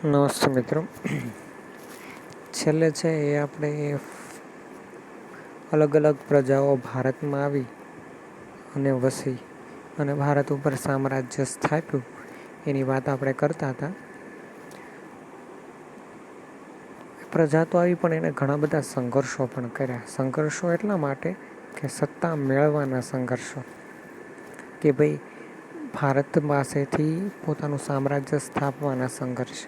નમસ્તે મિત્રો. છેલ્લે છે એ આપણે અલગ અલગ પ્રજાઓ ભારતમાં આવી અને વસી અને ભારત ઉપર સામ્રાજ્ય સ્થાપ્યું એની વાત આપણે કરતા હતા. પ્રજા તો આવી પણ એને ઘણા બધા સંઘર્ષો પણ કર્યા. સંઘર્ષો એટલા માટે કે સત્તા મેળવવાના સંઘર્ષો, કે ભાઈ ભારત પાસેથી પોતાનું સામ્રાજ્ય સ્થાપવાના સંઘર્ષ.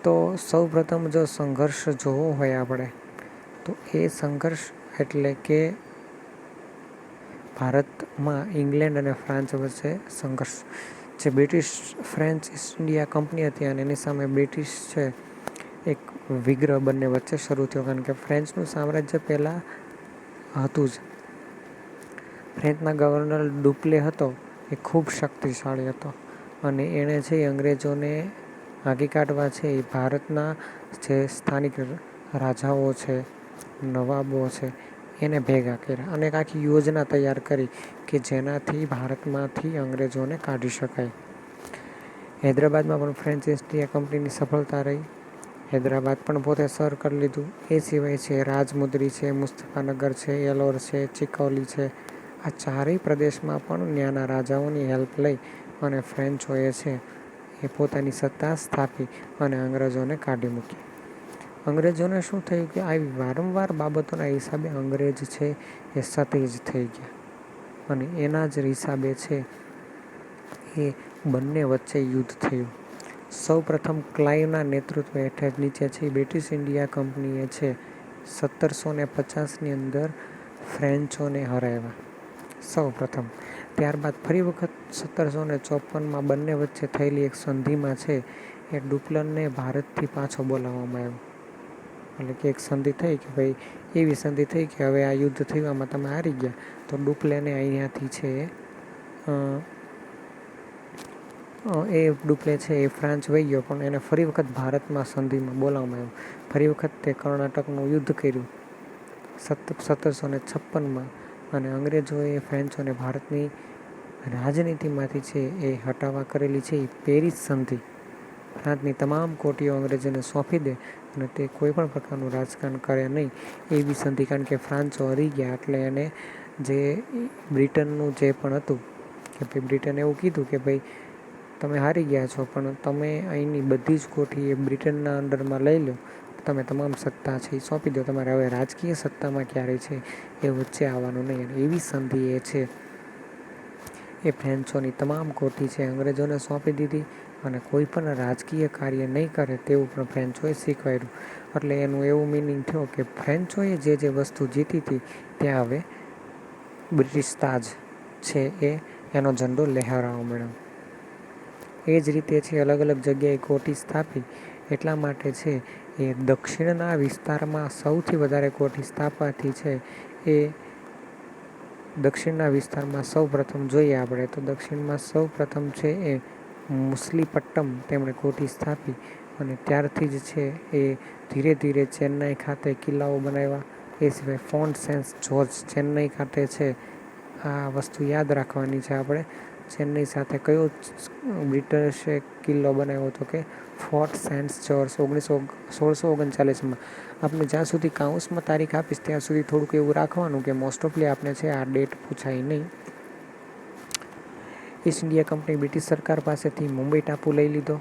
તો સૌ પ્રથમ જો સંઘર્ષ જોવો હોય આપણે, તો એ સંઘર્ષ એટલે કે ભારતમાં ઇંગ્લેન્ડ અને ફ્રાન્સ વચ્ચે સંઘર્ષ. જે British French East India company હતી અને એની સામે બ્રિટિશ છે એક વિગ્રહ બંને વચ્ચે શરૂ થયો. કારણ કે ફ્રેન્ચનું સામ્રાજ્ય પહેલાં હતું જ. ફ્રેન્ચના ગવર્નર ડુપ્લે હતો એ ખૂબ શક્તિશાળી હતો અને એણે છે એ અંગ્રેજોને ભાગી કાઢવા છે એ ભારતના જે સ્થાનિક રાજાઓ છે, નવાબો છે, એને ભેગા કર્યા અને એક આખી યોજના તૈયાર કરી કે જેનાથી ભારતમાંથી અંગ્રેજોને કાઢી શકાય. હૈદરાબાદમાં પણ ફ્રેન્ચ ઈસ્ટ ઇન્ડિયા કંપનીની સફળતા રહી. હૈદરાબાદ પણ પોતે સર કરી લીધું. એ સિવાય છે રાજમુંદરી છે, મુસ્તફાનગર છે, એલોર છે, ચિકોલી છે. આ ચારેય પ્રદેશમાં પણ ત્યાંના રાજાઓની હેલ્પ લઈ અને ફ્રેન્ચોએ છે એ પોતાની સત્તા સ્થાપી અને અંગ્રેજોને કાઢી મૂકી. અંગ્રેજોને શું થયું કે આવી વારંવાર બાબતોના હિસાબે અંગ્રેજ છે એ સતેજ થઈ ગયા અને એના જ હિસાબે છે એ બંને વચ્ચે યુદ્ધ થયું. સૌ પ્રથમ ક્લાઇવના નેતૃત્વ હેઠળ નીચે છે બ્રિટિશ ઇન્ડિયા કંપનીએ છે 1750ની અંદર ફ્રેન્ચોને હરાવ્યા સૌ પ્રથમ. ત્યારબાદ ફરી વખત 1754માં બંને વચ્ચે થયેલી એક સંધિમાં છે એ ડુપ્લનને ભારતથી પાછો બોલાવવામાં આવ્યો. એટલે કે એક સંધિ થઈ કે ભાઈ એવી સંધિ થઈ કે હવે આ યુદ્ધ થયું, આમાં તમે હારી ગયા, તો ડુપ્લેને અહીંયાથી છે ડુપ્લે છે એ ફ્રાન્સ વહી ગયો, પણ એને ફરી વખત ભારતમાં સંધિમાં બોલાવવામાં આવ્યો. ફરી વખત તે કર્ણાટકનું યુદ્ધ કર્યું 1756માં અને અંગ્રેજોએ ફ્રેન્ચોને ભારતની રાજનીતિમાંથી છે એ હટાવવા કરેલી છે એ પેરિસ સંધિ. ફ્રાન્સની તમામ કોઠીઓ અંગ્રેજોને સોંપી દે અને તે કોઈ પણ પ્રકારનું રાજકારણ કરે નહીં એવી સંધિ. કારણ કે ફ્રાન્સો હરી ગયા એટલે એને જે બ્રિટનનું જે પણ હતું કે ભાઈ બ્રિટને એવું કીધું કે ભાઈ તમે હારી ગયા છો પણ તમે અહીંની બધી જ કોઠી એ બ્રિટનના અંડરમાં લઈ લો, તમે તમામ સત્તા છે એ સોંપી દો, તમારે હવે રાજકીય સત્તામાં ક્યારેય છે એ વચ્ચે આવવાનું નહીં. અને એવી સંધિ એ છે એ ફ્રેન્ચોની તમામ કોઠી છે અંગ્રેજોને સોંપી દીધી અને કોઈ પણ રાજકીય કાર્ય નહીં કરે તેવું પણ ફ્રેન્ચોએ શીખવાડ્યું. એટલે એનું એવું મિનિંગ થયો કે ફ્રેન્ચોએ જે વસ્તુ જીતી હતી ત્યાં હવે બ્રિટિશ તાજ છે એ એનો ઝંડો લહેરાવા મળ્યો. એ જ રીતે છે અલગ અલગ જગ્યાએ કોઠી સ્થાપી. એટલા માટે છે એ દક્ષિણના વિસ્તારમાં સૌથી વધારે કોઠી સ્થાપવાથી છે એ દક્ષિણના વિસ્તારમાં સૌ પ્રથમ જોઈએ આપણે તો દક્ષિણમાં સૌ પ્રથમ છે એ મુસલીપટ્ટમ તેમણે કોઠી સ્થાપી અને ત્યારથી જ છે એ ધીરે ધીરે ચેન્નાઈ ખાતે કિલ્લાઓ બનાવ્યા. એ સિવાય ફોર્ટ સેન્ટ જોર્જ ચેન્નાઈ ખાતે છે. આ વસ્તુ યાદ રાખવાની છે આપણે. ચેન્નઈ સાથે કયો બ્રિટિશે કિલ્લો બનાવ્યો હતો કે ફોર્ટ સેન્ટ જોર્જ 1639માં. આપણે જ્યાં સુધી કાઉન્સમાં તારીખ આપીશ ત્યાં સુધી થોડુંક એવું રાખવાનું કે મોસ્ટ ઓફલી આપણે છે આ ડેટ પૂછાય નહીં. ઈસ્ટ ઇન્ડિયા કંપની બ્રિટિશ સરકાર પાસેથી મુંબઈ ટાપુ લઈ લીધો.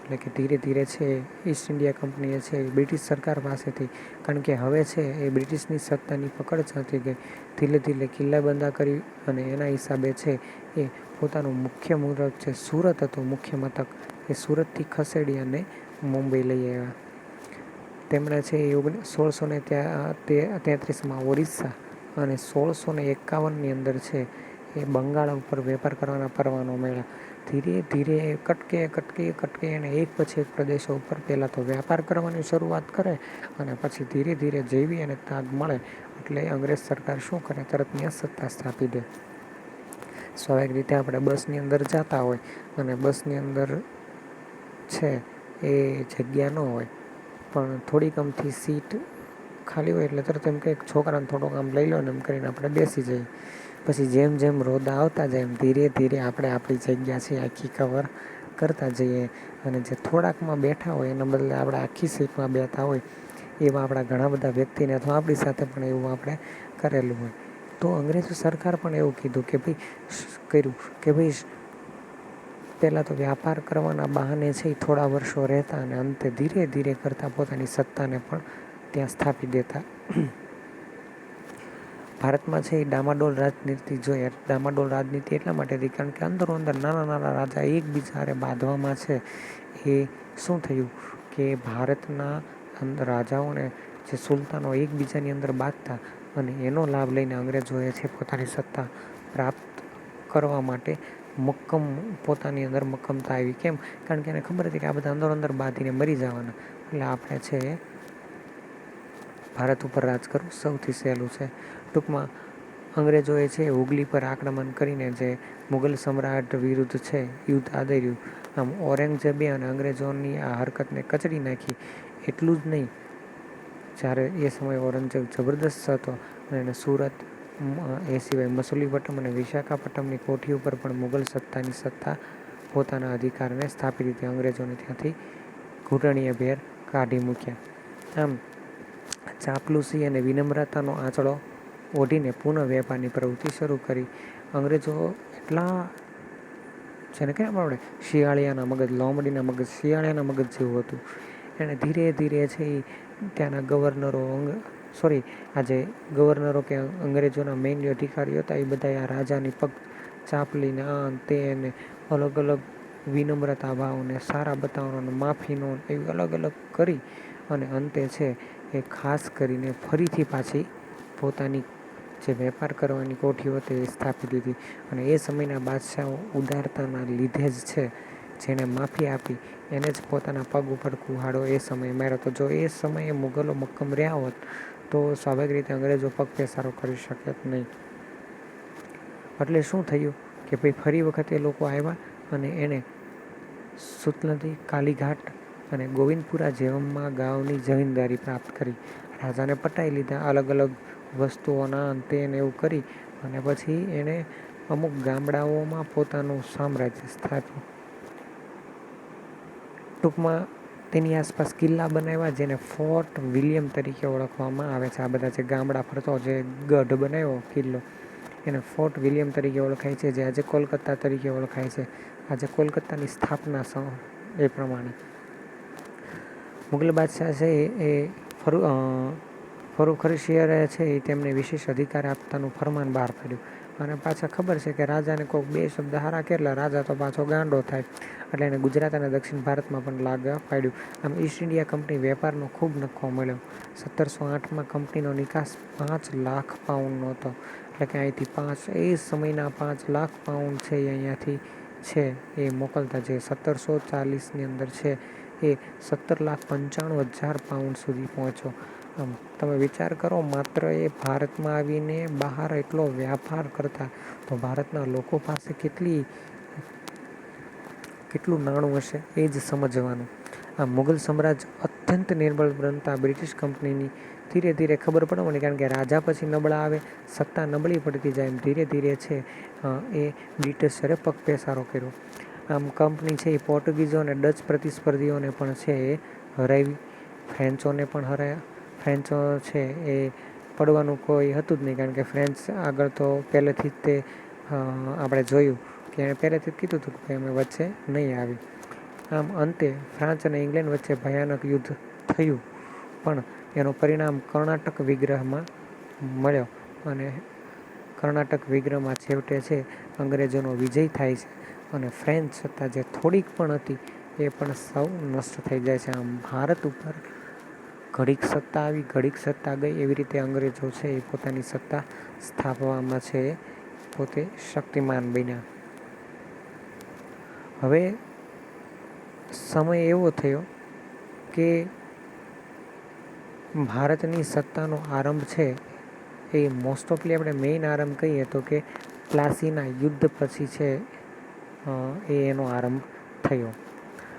એટલે કે ધીરે ધીરે છે ઈસ્ટ ઇન્ડિયા કંપનીએ છે બ્રિટિશ સરકાર પાસેથી, કારણ કે હવે છે એ બ્રિટિશની સત્તાની પકડ ચાલતી ગઈ, ધીરે ધીરે કિલ્લાબંધા કરી અને એના હિસાબે છે એ પોતાનું મુખ્ય મુહૂર્ત છે સુરત હતું મુખ્ય મથક, એ સુરતથી ખસેડી અને મુંબઈ લઈ આવ્યા. તેમણે છે એ 1633માં ઓરિસ્સા અને 1651ની અંદર છે એ બંગાળ ઉપર વેપાર કરવાના પરવાનો મળ્યા. ધીરે ધીરે કટકે અને એક પછી એક પ્રદેશો ઉપર પહેલાં તો વ્યાપાર કરવાની શરૂઆત કરે અને પછી ધીરે ધીરે જેવી અને તાગ મળે એટલે અંગ્રેજ સરકાર શું કરે, તરત ત્યાં સત્તા સ્થાપી દે. સ્વાભાવિક રીતે આપણે બસની અંદર જતા હોય અને બસની અંદર છે એ જગ્યા ન હોય પણ થોડીક અમથી સીટ ખાલી હોય એટલે તરત એમ કે છોકરાને થોડોક આમ લઈ લો ને એમ કરીને આપણે બેસી જઈએ. પછી જેમ જેમ રોદા આવતા જાય એમ ધીરે ધીરે આપણે આપણી જગ્યા છે આખી કવર કરતા જઈએ અને જે થોડાકમાં બેઠા હોય એના બદલે આપણે આખી સીટમાં બેઠા હોય એવા આપણા ઘણા બધા વ્યક્તિને અથવા આપણી સાથે પણ એવું આપણે કરેલું હોય. તો અંગ્રેજ સરકાર પણ એવું કીધું કે ભાઈ પહેલાં તો વ્યાપાર કરવાના બહાને છે એ થોડા વર્ષો રહેતા અને અંતે ધીરે ધીરે કરતાં પોતાની સત્તાને પણ ત્યાં સ્થાપી દેતા. ભારતમાં છે એ ડામાડોળ રાજનીતિ જોઈએ. ડામાડોળ રાજનીતિ એટલા માટે હતી કારણ કે અંદરો અંદર નાના નાના રાજા એકબીજાને બાંધવામાં છે એ શું થયું કે ભારતના રાજાઓને જે સુલતાનો એકબીજાની અંદર બાંધતા અને એનો લાભ લઈને અંગ્રેજોએ છે પોતાની સત્તા પ્રાપ્ત કરવા માટે પોતાની અંદર મક્કમતા આવી. કેમ? કારણ કે એને ખબર હતી કે આ બધા અંદર બાંધીને મરી જવાના, એટલે આપણે છે એ ભારત ઉપર રાજ કરવું સૌથી સહેલું છે. ટૂંકમાં અંગ્રેજોએ છે હુગલી પર આક્રમણ કરીને જે મુગલ સમ્રાટ વિરુદ્ધ છે યુદ્ધ આદર્યું. આમ ઔરંગઝેબે અને અંગ્રેજોની આ હરકતને કચડી નાખી. એટલું જ નહીં, જ્યારે એ સમયે ઔરંગઝેબ જબરદસ્ત હતો અને એને સુરત એ સિવાય મસૂલીપટ્ટમ અને વિશાખાપટ્ટમની કોઠી ઉપર પણ મુગલ સત્તા પોતાના અધિકારને સ્થાપી દીધી. અંગ્રેજોને ત્યાંથી ઘૂંટણીયભેર કાઢી મૂક્યા. આમ ચાપલુસી અને વિનમ્રતાનો આંચળો ઓઢીને પુનઃ વેપારની પ્રવૃત્તિ શરૂ કરી. અંગ્રેજો એટલા જેને કહેવાય આપણે શિયાળિયાના મગજ, લોમડીના મગજ, શિયાળિયાના મગજ જેવું હતું. એણે ધીરે ધીરે છે એ ત્યાંના ગવર્નરો કે અંગ્રેજોના મેઇન અધિકારીઓ હતા એ બધા આ રાજાની પગ ચાપલીને આ તેને અલગ અલગ વિનમ્રતા ભાવને સારા બતાવવાનો માફીનો એવી અલગ અલગ કરી અને અંતે છે એ ખાસ કરીને ફરીથી પાછી પોતાની જે વેપાર કરવાની કોઠીઓ હતી એ સ્થાપી દીધી. અને એ સમયના બાદશાહો ઉદારતાના લીધે જ છે જેણે માફી આપી એને જ પોતાના પગ ઉપર કુહાડો એ સમયે માર્યો હતો. જો એ સમયે મુગલો મક્કમ રહ્યા હોત તો સ્વાભાવિક રીતે અંગ્રેજો પગ પેસારો કરી શકે નહીં. એટલે શું થયું કે ભાઈ ફરી વખત એ લોકો આવ્યા અને એણે સુતનદી, કાલીઘાટ અને ગોવિંદપુરા જેવામાં ગામની જમીનદારી પ્રાપ્ત કરી. રાજાને પટાઈ લીધા અલગ અલગ વસ્તુઓના અંતે એવું કરી અને પછી એણે અમુક ગામડાઓમાં પોતાનું સામ્રાજ્ય સ્થાપ્યું. ટૂંકમાં તેની આસપાસ કિલ્લા બનાવ્યા જેને ફોર્ટ વિલિયમ તરીકે ઓળખવામાં આવે છે. આ બધા જે ગામડા ફરતો જે ગઢ બનાવ્યો કિલ્લો એને ફોર્ટ વિલિયમ તરીકે ઓળખાય છે, જે આજે કોલકાતા તરીકે ઓળખાય છે. આજે કોલકાતાની સ્થાપના એ પ્રમાણે મુગલ બાદશાહ છે એ ફરુખશીયરે છે એ તેમને વિશેષ અધિકાર આપતાનું ફરમાન બહાર પાડ્યું. અને પાછા ખબર છે કે રાજાને કોઈક બે શબ્દ હારા કેટલા રાજા તો પાછો ગાંડો થાય, એટલે એને ગુજરાત અને દક્ષિણ ભારતમાં પણ લાગવા પાડ્યું. આમ ઈસ્ટ ઇન્ડિયા કંપની વેપારનો ખૂબ નફો મળ્યો. 1708માં કંપનીનો નિકાસ 5 લાખ પાઉન્ડનો હતો. એટલે કે અહીંથી એ સમયના 5 લાખ પાઉન્ડ છે એ અહીંયાથી છે એ મોકલતા, જે 1740ની અંદર છે એ 17,95,000 પાઉન્ડ સુધી પહોંચ્યો. આમ તમે વિચાર કરો, માત્ર એ ભારતમાં આવીને બહાર એટલો વ્યાપાર કરતા તો ભારતના લોકો પાસે કેટલું નાણું હશે એ જ સમજવાનું. આ મુગલ સામ્રાજ્ય અત્યંત નિર્બળ બનતા બ્રિટિશ કંપનીની ધીરે ધીરે ખબર પડવાની, કારણ કે રાજા પછી નબળા આવે, સત્તા નબળી પડતી જાય, એમ ધીરે ધીરે છે એ બ્રિટિશરે પગ પેસારો કર્યો. આમ કંપની છે એ પોર્ટુગીઝો અને ડચ પ્રતિસ્પર્ધીઓને પણ છે એ હરાવી, ફ્રેન્ચોને પણ હરાયા. ફ્રેન્ચો છે એ પડવાનું કોઈ હતું જ નહીં, કારણ કે ફ્રેન્ચ આગળ તો પહેલેથી જ તે આપણે જોયું કે એણે પહેલેથી જ કીધું હતું કે અમે વચ્ચે નહીં આવી. આમ અંતે ફ્રાન્સ અને ઇંગ્લેન્ડ વચ્ચે ભયાનક યુદ્ધ થયું, પણ એનો પરિણામ કર્ણાટક વિગ્રહમાં મળ્યો અને કર્ણાટક વિગ્રહમાં છેવટે છે અંગ્રેજોનો વિજય થાય છે અને ફ્રેન્ચ સત્તા જે થોડીક પણ હતી એ પણ સૌ નષ્ટ થઈ જાય છે. આમ ભારત ઉપર ઘડીક સત્તા આવી, ઘડીક સત્તા ગઈ, એવી રીતે અંગ્રેજો છે એ પોતાની સત્તા સ્થાપવામાં છે પોતે શક્તિમાન બન્યા. હવે સમય એવો થયો કે ભારતની સત્તાનો આરંભ છે એ મોસ્ટ ઓફલી આપણે મેઇન આરંભ કહીએ તો કે પ્લાસીના યુદ્ધ પછી છે એનો આરંભ થયો.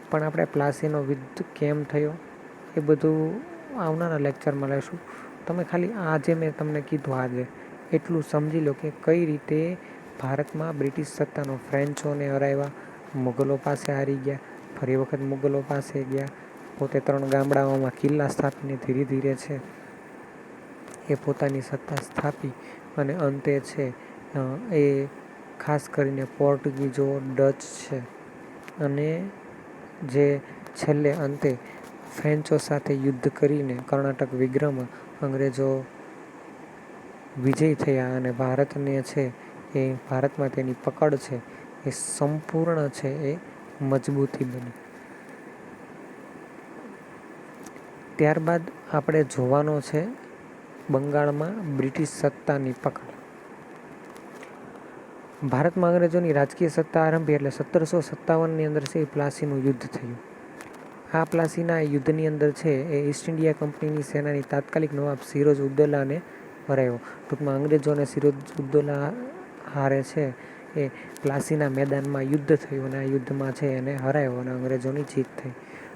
પણ આપણે પ્લાસીનો યુદ્ધ કેમ થયો એ બધું આવનારા લેક્ચરમાં લઈશું. તમે ખાલી આજે મેં તમને કીધું આજે એટલું સમજી લો કે કઈ રીતે ભારતમાં બ્રિટિશ સત્તાનો ફ્રેન્ચોને હરાવ્યા મુગલો પાસે હારી ગયા, ફરી વખત મુગલો પાસે ગયા, પોતે 3 ગામડાઓમાં કિલ્લા સ્થાપીને ધીરે ધીરે છે એ પોતાની સત્તા સ્થાપી અને અંતે છે એ ખાસ કરીને પોર્ટુગીઝો, ડચ છે અને જે છેલ્લે અંતે ફ્રેન્ચો સાથે યુદ્ધ કરીને કર્ણાટક વિગ્રહમાં અંગ્રેજો વિજય થયા અને ભારતને છે એ ભારતમાં તેની પકડ છે એ સંપૂર્ણ છે એ મજબૂતી બની. ત્યારબાદ આપણે જોવાનો છે બંગાળમાં બ્રિટિશ સત્તાની પકડ. ભારતમાં અંગ્રેજોની રાજકીય સત્તા આરંભી એટલે 1757ની અંદર છે એ પ્લાસીનું યુદ્ધ થયું. આ પ્લાસીના યુદ્ધની અંદર છે એ ઈસ્ટ ઇન્ડિયા કંપનીની સેનાની તાત્કાલિક નવાબ સિરોજ ઉદ્દૌલાને હરાવ્યો. ટૂંકમાં અંગ્રેજો અને સિરોજ ઉદ્દૌલા હારે છે એ પ્લાસીના મેદાનમાં યુદ્ધ થયું અને આ યુદ્ધમાં છે એને હરાવ્યો અને અંગ્રેજોની જીત થઈ.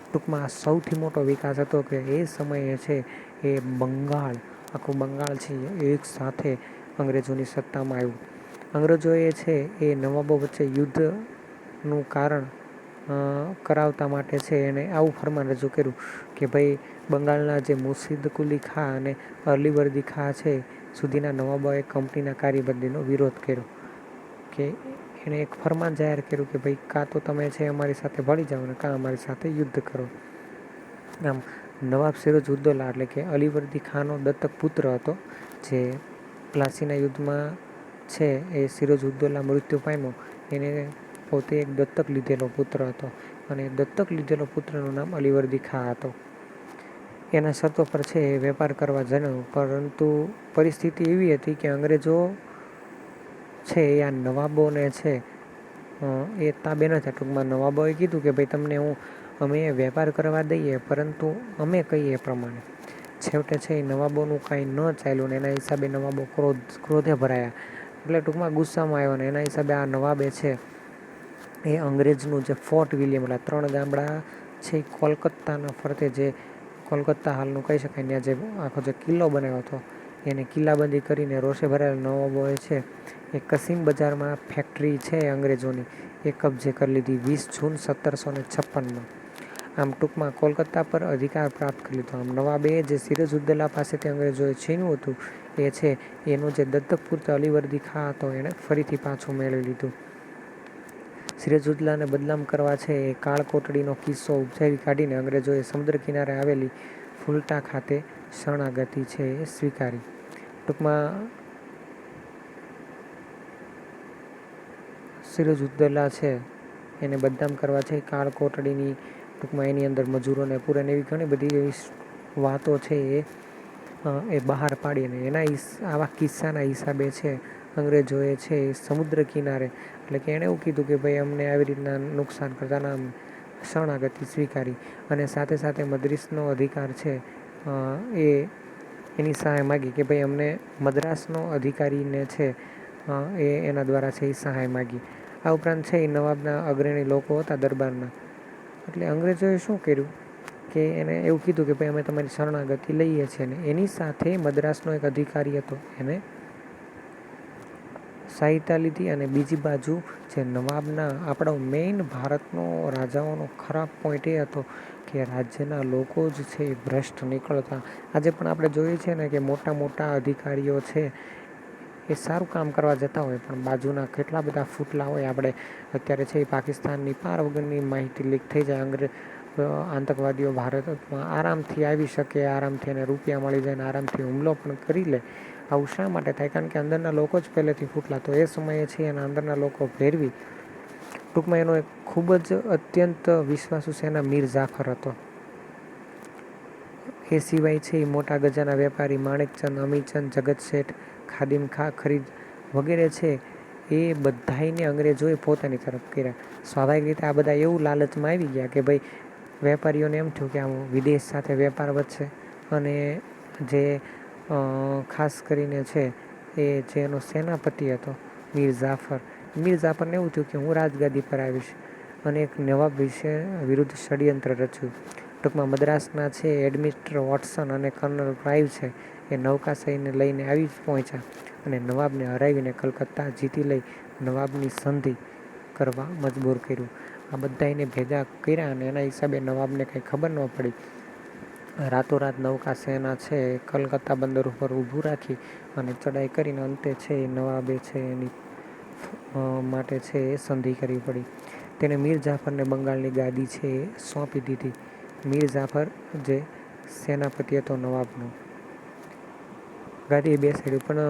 ટૂંકમાં સૌથી મોટો વિકાસ હતો કે એ સમયે છે એ બંગાળ, આખું બંગાળ છે એક સાથે અંગ્રેજોની સત્તામાં આવ્યું. અંગ્રેજોએ છે એ નવાબો વચ્ચે યુદ્ધનું કારણ કરાવતા માટે છે એને આવું ફરમાન રજૂ કર્યું કે ભાઈ બંગાળના જે મુર્શિદ કુલી ખા અને અલીવર્દી ખા છે સુધીના નવાબોએ કંપનીના કાર્યબંધીનો વિરોધ કર્યો કે એણે એક ફરમાન જાહેર કર્યું કે ભાઈ કાં તો તમે છે અમારી સાથે ભળી જાઓ ને કાં અમારી સાથે યુદ્ધ કરો. આમ નવાબ સિરોજ ઉદ્દૌલા એટલે કે અલીવર્દી ખાનનો દત્તક પુત્ર હતો જે પ્લાસીના યુદ્ધમાં છે એ સિરોજ ઉદ્દૌલા મૃત્યુ પામ્યો. એને પોતે એક દત્તક લીધેલો પુત્ર હતો અને દત્તક લીધેલો પુત્રનું નામ અલીવર્દી ખા હતો. એના શરતો પર છે એ વેપાર કરવા જણાવ્યું, પરંતુ પરિસ્થિતિ એવી હતી કે અંગ્રેજો છે એ આ નવાબોને છે એ તાબે ન થયા. ટૂંકમાં નવાબોએ કીધું કે ભાઈ તમને અમે વેપાર કરવા દઈએ પરંતુ અમે કહીએ એ પ્રમાણે. છેવટે છે એ નવાબોનું કાંઈ ન ચાલ્યું ને એના હિસાબે નવાબો ક્રોધે ભરાયા. એટલે ટૂંકમાં ગુસ્સામાં આવ્યો ને એના હિસાબે આ નવાબે છે એ અંગ્રેજનું જે ફોર્ટ વિલિયમ એટલે 3 ગામડા છે એ કોલકાતાના ફરતે જે કોલકાતા હાલનું કહી શકાય ત્યાં જે આખો જે કિલ્લો બનાવ્યો હતો એને કિલ્લાબંધી કરીને રોષે ભરાયેલા નવાબોએ છે એ કસીમ બજારમાં ફેક્ટરી છે અંગ્રેજોની એ કબજે કરી લીધી 20 જૂન 1756માં. આમ ટૂંકમાં કોલકાતા પર અધિકાર પ્રાપ્ત કરી લીધો. આમ નવાબે જે સિરોજ ઉદ્દૌલા પાસેથી અંગ્રેજોએ છીન્યું હતું એ છે એનો જે દત્તક પુત્ર અલીવર્દી ખા હતો એણે ફરીથી પાછું મેળવી લીધું. સિરોજ ઉદ્દૌલાને બદનામ કરવા છે એ કાળકોટડીનો કિસ્સો ઉપજાવી કાઢીને અંગ્રેજોએ સમુદ્ર કિનારે આવેલી ફુલટા ખાતે શરણાગતિ છે એ સ્વીકારી. ટૂંકમાં સિરોજ ઉદ્દૌલા છે એને બદનામ કરવા છે કાળકોટડીની ટૂંકમાં એની અંદર મજૂરોને પૂરે એવી ઘણી બધી એવી વાતો છે એ બહાર પાડી અને એના આવા કિસ્સાના હિસાબે છે અંગ્રેજોએ છે એ સમુદ્ર કિનારે એટલે કે એણે એવું કીધું કે ભાઈ અમને આવી રીતના નુકસાન કરતા નામ શરણાગતિ સ્વીકારી અને સાથે સાથે મદ્રાસનો અધિકાર છે એ એની સહાય માગી કે ભાઈ અમને મદ્રાસનો અધિકારીને છે એ એના દ્વારા છે એ સહાય માગી. આ ઉપરાંત છે એ નવાબના અગ્રણી લોકો હતા દરબારના. એટલે અંગ્રેજોએ શું કર્યું કે એને એવું કીધું કે ભાઈ અમે તમારી શરણાગતિ લઈએ છીએ ને એની સાથે મદ્રાસનો એક અધિકારી હતો એને સહાયતા લીધી. અને બીજી બાજુ જે નવાબના આપણો મેઇન ભારતનો રાજાઓનો ખરાબ પોઈન્ટ એ હતો કે રાજ્યના લોકો જ છે એ ભ્રષ્ટ નીકળતા. આજે પણ આપણે જોઈએ છીએ ને કે મોટા મોટા અધિકારીઓ છે એ સારું કામ કરવા જતા હોય પણ બાજુના કેટલા બધા ફૂટલા હોય. આપણે અત્યારે છે એ પાકિસ્તાનની પાર વગરની માહિતી લીક થઈ જાય. આતંકવાદીઓ ભારતમાં આરામથી આવી શકે, આરામથી એને રૂપિયા મળી જાય અને આરામથી હુમલો પણ કરી લે. આવું શા માટે થાય? કારણ કે અંદરના લોકો જ પહેલેથી ફૂટલા. તો એ સમયે છે એના અંદરના લોકો ભેરવી ટૂંકમાં એનો એક ખૂબ જ અત્યંત વિશ્વાસુ સેના મીર જાફર હતો. એ સિવાય છે એ મોટા ગજાના વેપારી માણેકચંદ, અમીચંદ, જગત શેઠ, ખાદિમ ખા, ખરીદ વગેરે છે એ બધાયને અંગ્રેજોએ પોતાની તરફ કર્યા. સ્વાભાવિક રીતે આ બધા એવું લાલચમાં આવી ગયા કે ભાઈ વેપારીઓને એમ થયું કે આમ વિદેશ સાથે વેપાર વધશે અને જે ખાસ કરીને છે એ જેનો સેનાપતિ હતો મીર જાફરને એવું થયું કે હું રાજગાદી પર આવીશ અને એક નવાબ વિરુદ્ધ ષડયંત્ર રચ્યું. ટૂંકમાં મદ્રાસના છે એડમિનિસ્ટ્રેટર વોટસન અને કર્નલ ક્લાઇવ છે એ નૌકાશાહીને લઈને આવી પહોંચ્યા અને નવાબને હરાવીને કલકત્તા જીતી લઈ નવાબની સંધિ કરવા મજબૂર કર્યું. આ બધા એને ભેગા કર્યા અને એના હિસાબે નવાબને કંઈ ખબર ન પડી. રાતોરાત નૌકા સેના છે એ કલકત્તા બંદર ઉપર ઊભું રાખી અને ચડાઈ કરીને અંતે છે એ નવાબે છે એની માટે છે એ સંધિ કરવી પડી. તેણે મીર જાફરને બંગાળની ગાદી છે એ સોંપી દીધી. મીર જાફર જે સેનાપતિ હતો નવાબનો, ગાદીએ બેસાડ્યું. પણ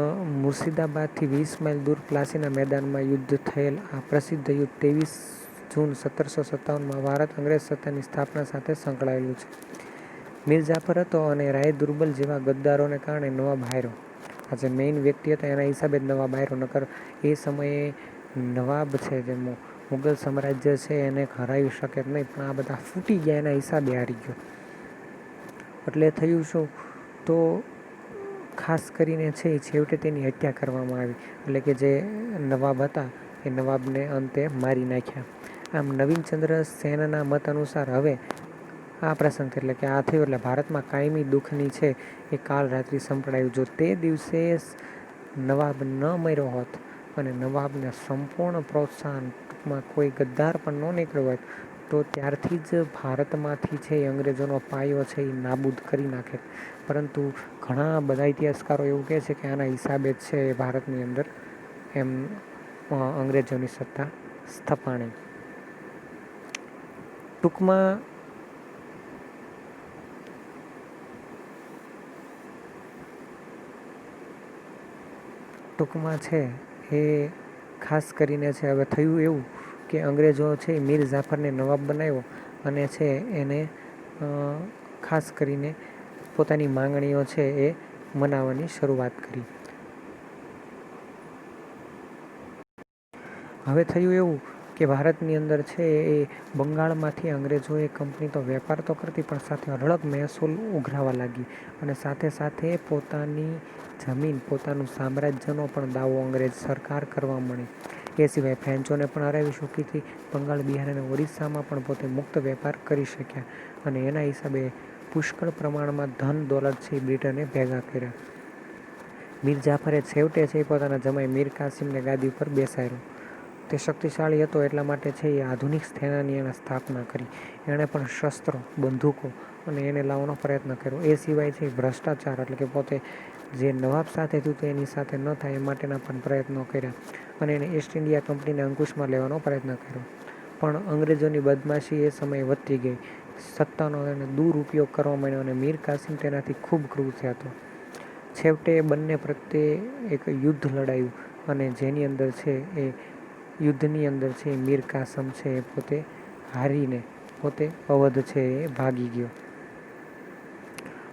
મુર્શિદાબાદથી 20 માઇલ દૂર પ્લાસીના મેદાનમાં યુદ્ધ થયેલ. આ પ્રસિદ્ધ યુદ્ધ 23 જૂન 1757માં ભારત અંગ્રેજ સત્તાની સ્થાપના સાથે સંકળાયેલું છે. મીર જાફર હતો અને રાય દુર્બલ જેવા ગદ્દારોને કારણે નવાબ હાર્યો. આ જે મેઇન વ્યક્તિ હતા એના હિસાબે જ નવાબ હાર્યો. નકર એ સમયે નવાબ છે જે મુગલ સામ્રાજ્ય છે એને હરાવી શકે જ નહીં, પણ આ બધા ફૂટી ગયા એના હિસાબે હારી ગયો. એટલે થયું શું, તો ખાસ કરીને છે છેવટે તેની હત્યા કરવામાં આવી. એટલે કે જે નવાબ હતા એ નવાબને અંતે મારી નાખ્યા. આમ નવીનચંદ્ર સેનના મત અનુસાર હવે આ પ્રસંગ એટલે કે આ થયું એટલે ભારતમાં કાયમી દુઃખની છે એ કાલ રાત્રિ સંપડાયું. જો તે દિવસે નવાબ ન મર્યો હોત અને નવાબને સંપૂર્ણ પ્રોત્સાહન, ટૂંકમાં કોઈ ગદ્દાર પણ ન નીકળ્યો હોત, તો ત્યારથી જ ભારતમાંથી છે એ અંગ્રેજોનો પાયો છે એ નાબૂદ કરી નાખે. પરંતુ ઘણા બધા ઇતિહાસકારો એવું કહે છે કે આના હિસાબે જ છે એ ભારતની અંદર એમ અંગ્રેજોની સત્તા સ્થપાણી. ટૂંકમાં છે એ ખાસ કરીને છે હવે થયું એવું કે અંગ્રેજો છે મીર જાફરને નવાબ બનાવ્યો અને છે એને ખાસ કરીને પોતાની માંગણીઓ છે એ મનાવવાની શરૂઆત કરી. હવે થયું એવું કે ભારતની અંદર છે એ બંગાળમાંથી અંગ્રેજોએ કંપની તો વેપાર તો કરતી પણ સાથે અઢળક મહેસૂલ ઉઘરાવા લાગી અને સાથે સાથે પોતાની જમીન, પોતાનું સામ્રાજ્યનો પણ દાવો અંગ્રેજ સરકાર કરવા મળી. એ સિવાય ફ્રેન્ચોને પણ હરાવી ચૂકી. બંગાળ, બિહાર અને ઓરિસ્સામાં પણ પોતે મુક્ત વેપાર કરી શક્યા અને એના હિસાબે પુષ્કળ પ્રમાણમાં ધન દોલત છે બ્રિટને ભેગા કર્યા. મીર જાફરે છેવટે છે પોતાના જમાઈ મીર કાસિમને ગાદી ઉપર બેસાડ્યો. તે શક્તિશાળી હતો એટલા માટે છે એ આધુનિક સેનાની એણે સ્થાપના કરી. એણે પણ શસ્ત્રો, બંદૂકો અને એને લાવવાનો પ્રયત્ન કર્યો. એ સિવાય છે ભ્રષ્ટાચાર એટલે કે પોતે જે નવાબ સાથે થયું તો એની સાથે ન થાય એ માટેના પણ પ્રયત્નો કર્યા અને એને ઈસ્ટ ઇન્ડિયા કંપનીને અંકુશમાં લેવાનો પ્રયત્ન કર્યો. પણ અંગ્રેજોની બદમાશી એ સમયે વધતી ગઈ. સત્તાનો એને દુરુપયોગ કરવા માંડ્યો અને મીર કાસિમ તેનાથી ખૂબ ક્રુર હતો. છેવટે બંને પ્રત્યે એક યુદ્ધ લડાયું અને જેની અંદર છે એ યુદ્ધની અંદર છે મીર કાસમ છે એ પોતે હારીને પોતે અવધ છે એ ભાગી ગયો.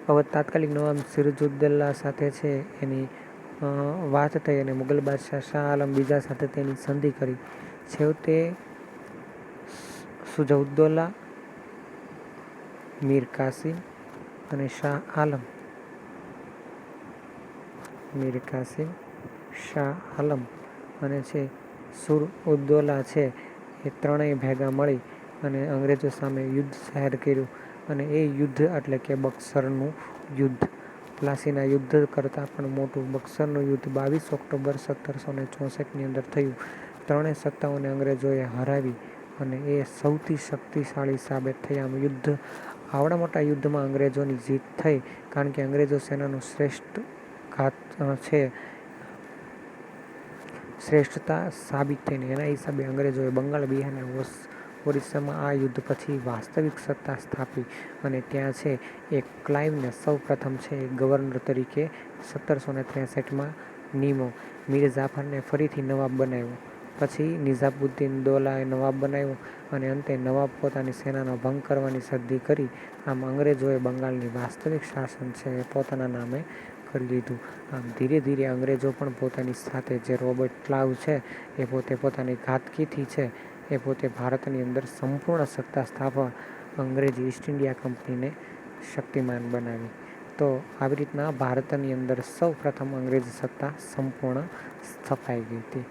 અવધ તાત્કાલિક નવાબ સિરાજુદ્દૌલા સાથે છે એની વાત થઈ અને મુગલ બાદશાહ શાહ આલમ બીજા સાથે તેની સંધિ કરી. છેવટે સુજાઉદ્દૌલા, મીર કાસિમ અને શાહ આલમ, મીર કાસિમ, શાહ આલમ અને છે સુર-ઉદ-દૌલા છે એ ત્રણેય ભેગા મળી અને અંગ્રેજો સામે યુદ્ધ જાહેર કર્યું અને એ યુદ્ધ એટલે કે બક્સરનું યુદ્ધ. પ્લાસીના યુદ્ધ કરતાં પણ મોટું બક્સરનું યુદ્ધ 22 ઓક્ટોબર 1764ની અંદર થયું. ત્રણેય સત્તાઓને અંગ્રેજોએ હરાવી અને એ સૌથી શક્તિશાળી સાબિત થયા. આમ યુદ્ધ, આવડા મોટા યુદ્ધમાં અંગ્રેજોની જીત થઈ કારણ કે અંગ્રેજો સેનાનું શ્રેષ્ઠતા સાબિત થઈને એના હિસાબે અંગ્રેજોએ બંગાળ, બિહાર અને ઓરિસ્સામાં આ યુદ્ધ પછી વાસ્તવિક સત્તા સ્થાપી અને ત્યાં છે એ ક્લાઇવને સૌ પ્રથમ છે એ ગવર્નર તરીકે 1763માં નિમ્યો. મીર જાફરને ફરીથી નવાબ બનાવ્યો. પછી નિઝામુદ્દીન દૌલાએ નવાબ બનાવ્યો અને અંતે નવાબ પોતાની સેનાનો ભંગ કરવાની સંધિ કરી. આમ અંગ્રેજોએ બંગાળની વાસ્તવિક શાસન છે એ પોતાના નામે કરી લીધું. આમ ધીરે ધીરે અંગ્રેજો પણ પોતાની સાથે જે રોબર્ટ ક્લાઇવ છે એ પોતે પોતાની ઘાતકીથી છે એ પોતે ભારતની અંદર સંપૂર્ણ સત્તા સ્થાપવા અંગ્રેજ ઈસ્ટ ઇન્ડિયા કંપનીને શક્તિમાન બનાવી. તો આવી રીતના ભારતની અંદર સૌ પ્રથમ અંગ્રેજ સત્તા સંપૂર્ણ સ્થપાઈ ગઈ હતી.